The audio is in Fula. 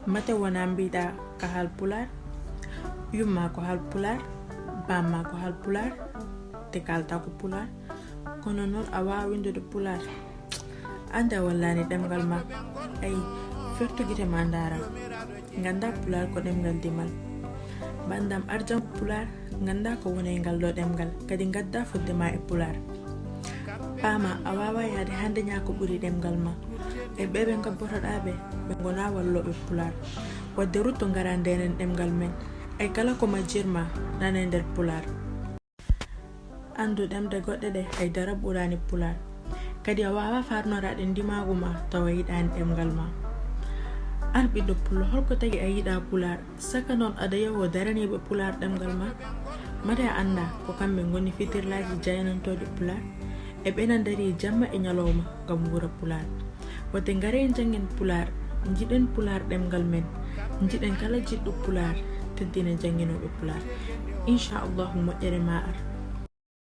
mate wona mbiɗa ko halpular yumma ko halpular bamma ko halpular te kalta ko pular kono non a wawa windude pular anda wallani ɗemgal ma ay fertugite ma ndara ganda pular ko ɗemgal dimal bandam arjan pular ganda ko woni ngal ɗo ɗemgal kadi gadda fudde ma e pular pama a wawa yaade hande ñako ɓuuri ɗemgal ma e ɓeɓe gabbotoɗaɓe ɓe gona walloɓe pular wadde rutto gara ndenen ɗemgal men ay kala ko majjirma nane nder pular andu ɗemde goɗɗe ɗe ay dara ɓurani pular kadi a wawa farnoraɗe ndimagu ma tawa yiɗani ɗemgal ma an ɓiɗɗo pullo holko tagi a yiɗa pular saka noon aɗa yewo daraniɓe pular ɗemgal ma mata a anda ko kamɓe goni fitirlaji jaynantoɗe pular e ɓenan dari jamma e ñalowma gam wura pular wadde gare en janggen pular jiɗen pular ɗemgal men jiɗen kala jiɗɗo pular teddina jangginoɓe pular inchallahu moƴƴere ma ar